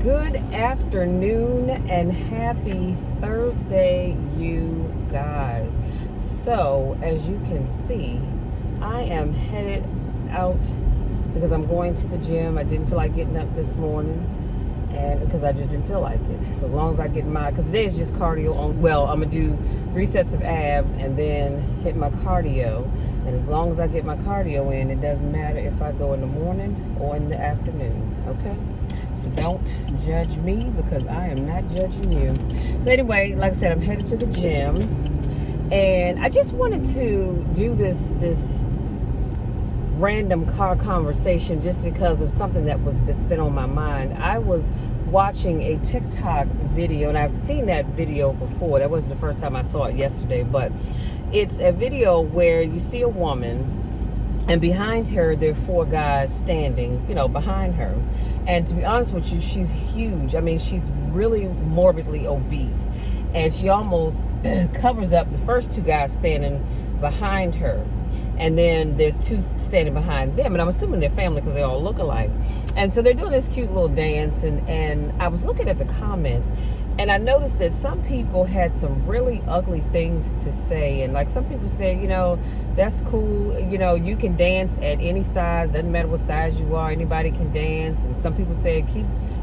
Good afternoon and happy Thursday, you guys. So, as you can see, I am headed out because I'm going to the gym. I didn't feel like getting up this morning, and because I just didn't feel like it. So, as long as I get because today is just cardio on. Well, I'm gonna do 3 sets of abs and then hit my cardio. And as long as I get my cardio in, it doesn't matter if I go in the morning or in the afternoon. Okay? So don't judge me because I am not judging you. So anyway, like I said, I'm headed to the gym, and I just wanted to do this random car conversation just because of something that's been on my mind. I was watching a TikTok video, and I've seen that video before. That wasn't the first time I saw it yesterday, but it's a video where you see a woman, and behind her there are 4 guys standing, behind her. And to be honest with you, she's huge. I mean, she's really morbidly obese, and she almost covers up the first 2 guys standing behind her. And then there's 2 standing behind them, and I'm assuming they're family because they all look alike. And so they're doing this cute little dance, and I was looking at the comments, and I noticed that some people had some really ugly things to say. And like some people said, that's cool. You can dance at any size. Doesn't matter what size you are. Anybody can dance. And some people said,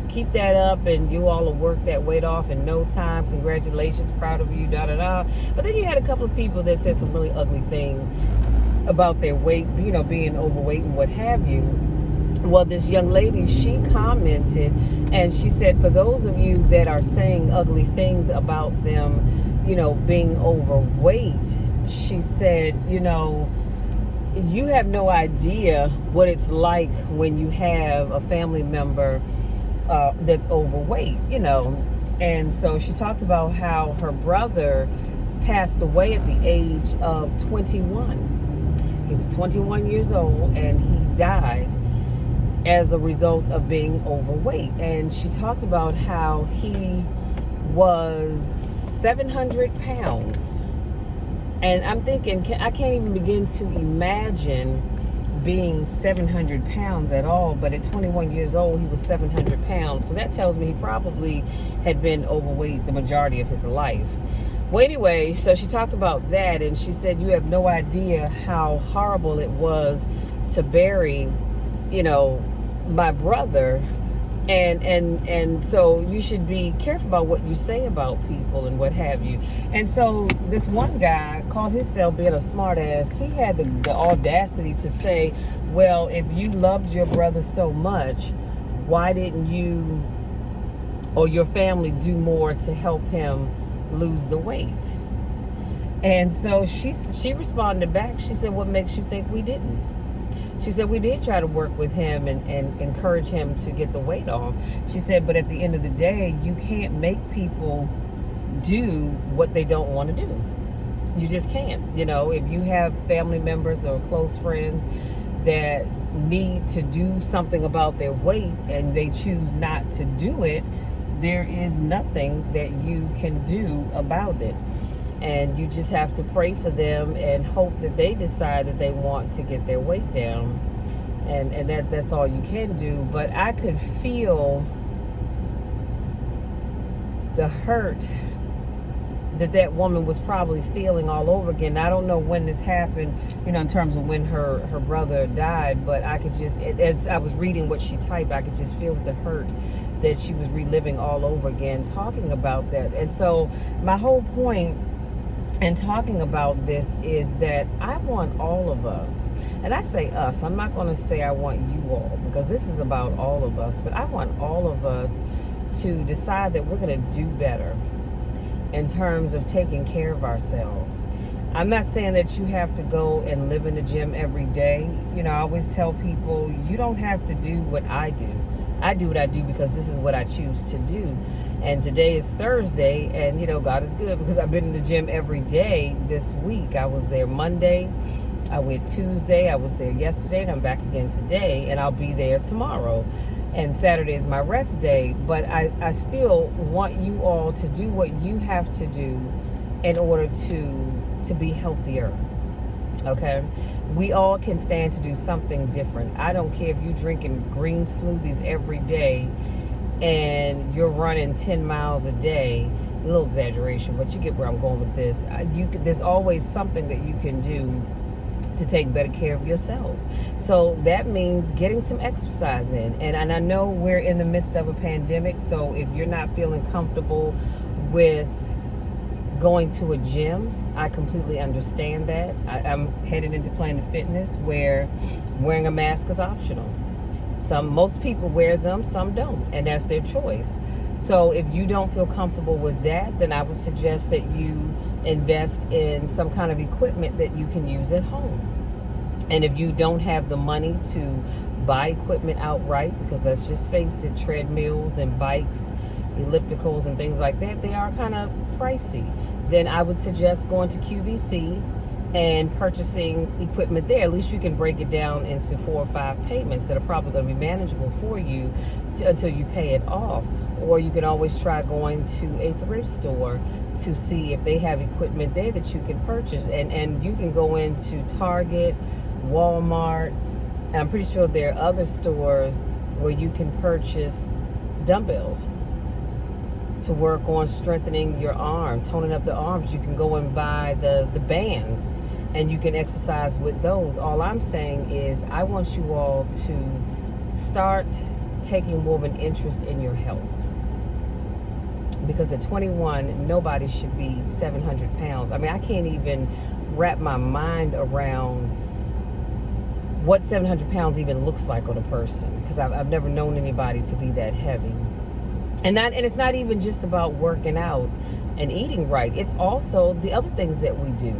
keep that up and you all will work that weight off in no time. Congratulations. Proud of you. Da, da, da. But then you had a couple of people that said some really ugly things about their weight, being overweight and what have you. Well, this young lady, she commented, and she said, for those of you that are saying ugly things about them, being overweight, she said, you have no idea what it's like when you have a family member that's overweight, And so she talked about how her brother passed away at the age of 21. He was 21 years old, and he died as a result of being overweight. And she talked about how he was 700 pounds. And I'm thinking, I can't even begin to imagine being 700 pounds at all. But at 21 years old, he was 700 pounds. So that tells me he probably had been overweight the majority of his life. Well, anyway, so she talked about that, and she said, you have no idea how horrible it was to bury, my brother, and so you should be careful about what you say about people and what have you. And so this one guy called himself being a smart ass. He had the audacity to say, well, if you loved your brother so much, why didn't you or your family do more to help him lose the weight? And so she responded back. She said, what makes you think we didn't? She said, we did try to work with him and encourage him to get the weight off. She said, but at the end of the day, you can't make people do what they don't want to do. You just can't. If you have family members or close friends that need to do something about their weight and they choose not to do it, there is nothing that you can do about it. And you just have to pray for them and hope that they decide that they want to get their weight down. And that's all you can do. But I could feel the hurt that woman was probably feeling all over again. I don't know when this happened, in terms of when her brother died, but I could just, as I was reading what she typed, I could just feel the hurt that she was reliving all over again, talking about that. And so my whole point in talking about this is that I want all of us, and I say us, I'm not going to say I want you all, because this is about all of us, but I want all of us to decide that we're going to do better in terms of taking care of ourselves. I'm not saying that you have to go and live in the gym every day. I always tell people, you don't have to do what I do. I do what I do because this is what I choose to do. And today is Thursday, and God is good because I've been in the gym every day this week. I was there Monday, I went Tuesday, I was there yesterday, and I'm back again today, and I'll be there tomorrow. And Saturday is my rest day. But I still want you all to do what you have to do in order to be healthier. Okay, we all can stand to do something different. I don't care if you're drinking green smoothies every day and you're running 10 miles a day, a little exaggeration, but you get where I'm going with this. There's always something that you can do to take better care of yourself. So that means getting some exercise in. And I know we're in the midst of a pandemic, so if you're not feeling comfortable with going to a gym, I completely understand that. I'm headed into Planet Fitness where wearing a mask is optional. Most people wear them, some don't, and that's their choice. So if you don't feel comfortable with that, then I would suggest that you invest in some kind of equipment that you can use at home. And if you don't have the money to buy equipment outright, because let's just face it, treadmills and bikes, ellipticals and things like that, they are kind of pricey, then I would suggest going to QVC and purchasing equipment there. At least you can break it down into 4 or 5 payments that are probably going to be manageable for you until you pay it off. Or you can always try going to a thrift store to see if they have equipment there that you can purchase. And you can go into Target, Walmart. I'm pretty sure there are other stores where you can purchase dumbbells to work on strengthening your arm, toning up the arms. You can go and buy the bands and you can exercise with those. All I'm saying is I want you all to start taking more of an interest in your health. Because at 21, nobody should be 700 pounds. I mean, I can't even wrap my mind around what 700 pounds even looks like on a person, because I've never known anybody to be that heavy. And it's not even just about working out and eating right. It's also the other things that we do.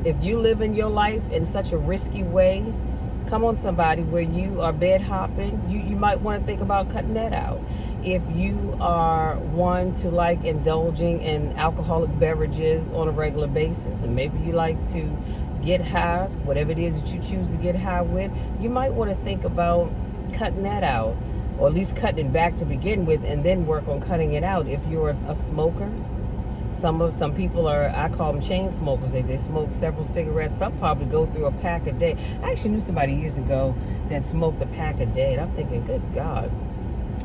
If you live in your life in such a risky way, come on somebody, where you are bed hopping, you might want to think about cutting that out. If you are one to like indulging in alcoholic beverages on a regular basis, and maybe you like to get high, whatever it is that you choose to get high with, you might want to think about cutting that out, or at least cutting it back to begin with, and then work on cutting it out. If you're a smoker, some people are, I call them chain smokers. They smoke several cigarettes. Some probably go through a pack a day. I actually knew somebody years ago that smoked a pack a day, and I'm thinking, good God.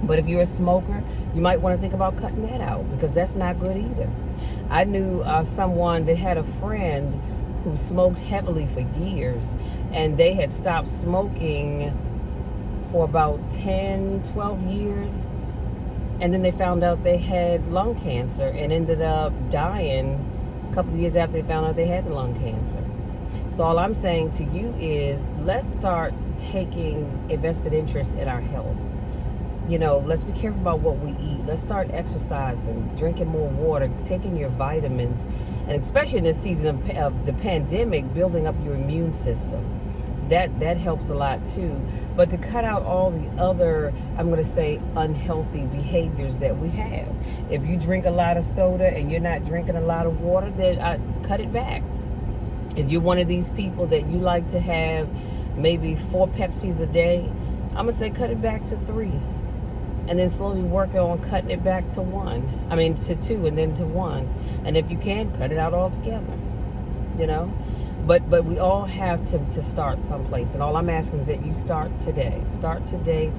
But if you're a smoker, you might want to think about cutting that out, because that's not good either. I knew someone that had a friend who smoked heavily for years, and they had stopped smoking for about 10, 12 years. And then they found out they had lung cancer and ended up dying a couple of years after they found out they had the lung cancer. So all I'm saying to you is, let's start taking a vested interest in our health. You know, let's be careful about what we eat. Let's start exercising, drinking more water, taking your vitamins, and especially in this season of the pandemic, building up your immune system. That helps a lot too. But to cut out all the other, I'm going to say, unhealthy behaviors that we have. If you drink a lot of soda and you're not drinking a lot of water, then cut it back. If you're one of these people that you like to have maybe 4 Pepsis a day, I'm going to say cut it back to 3. And then slowly work on cutting it back to 2, and then to 1. And if you can, cut it out altogether, you know. But we all have to start someplace. And all I'm asking is that you start today. Start today.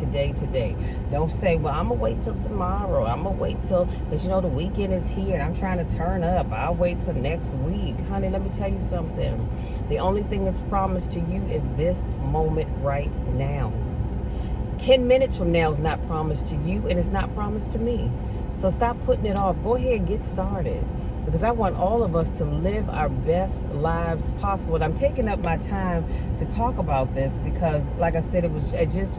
Don't say, well, I'm going to wait till tomorrow. I'm going to wait till, because, you know, the weekend is here and I'm trying to turn up. I'll wait till next week. Honey, let me tell you something. The only thing that's promised to you is this moment right now. 10 minutes from now is not promised to you, and it's not promised to me. So stop putting it off. Go ahead and get started. Because I want all of us to live our best lives possible. And I'm taking up my time to talk about this because, like I said, I just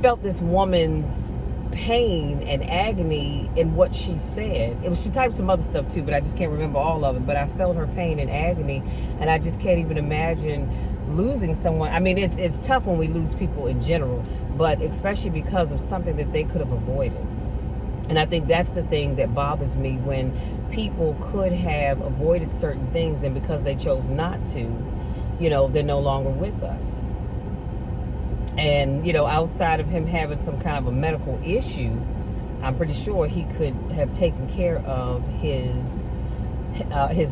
felt this woman's pain and agony in what she said. She typed some other stuff too, but I just can't remember all of it. But I felt her pain and agony, and I just can't even imagine losing someone. I mean, it's tough when we lose people in general, but especially because of something that they could have avoided. And I think that's the thing that bothers me, when people could have avoided certain things, and because they chose not to, you know, they're no longer with us. And, you know, outside of him having some kind of a medical issue, I'm pretty sure he could have taken care of his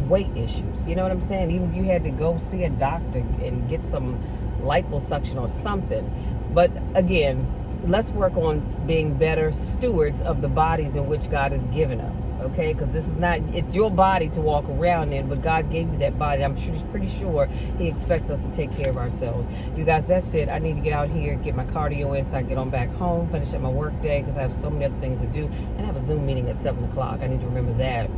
weight issues. You know what I'm saying? Even if you had to go see a doctor and get some liposuction or something. But again, let's work on being better stewards of the bodies in which God has given us, okay? Because this is not, it's your body to walk around in, but God gave you that body. I'm sure, pretty sure he expects us to take care of ourselves. You guys, that's it. I need to get out here, get my cardio in so I can get on back home, finish up my work day because I have so many other things to do. And I have a Zoom meeting at 7 o'clock. I need to remember that.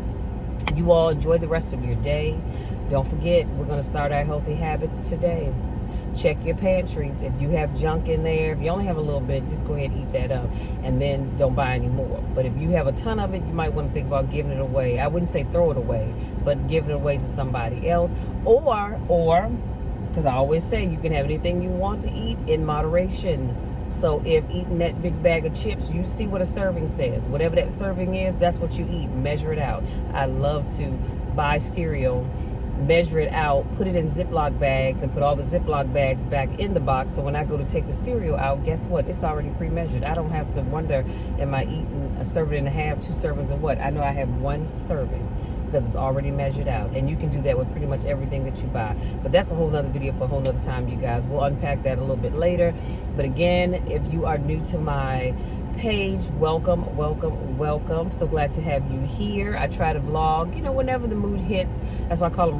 You all enjoy the rest of your day. Don't forget, we're going to start our healthy habits today. Check your pantries. If you have junk in there, if you only have a little bit, just go ahead and eat that up, and then don't buy any more. But if you have a ton of it, you might want to think about giving it away. I wouldn't say throw it away, but give it away to somebody else. Or, because I always say you can have anything you want to eat in moderation. So if eating that big bag of chips, you see what a serving says. Whatever that serving is, that's what you eat. Measure it out. I love to buy cereal, measure it out, put it in Ziploc bags, and put all the Ziploc bags back in the box. So when I go to take the cereal out, guess what? It's already pre-measured. I don't have to wonder, am I eating a serving and a half, 2 servings, or what? I know I have 1 serving because it's already measured out. And you can do that with pretty much everything that you buy. But that's a whole nother video for a whole nother time, you guys. We'll unpack that a little bit later. But again, if you are new to my page, welcome. So glad to have you here. I try to vlog, whenever the mood hits. That's why I call them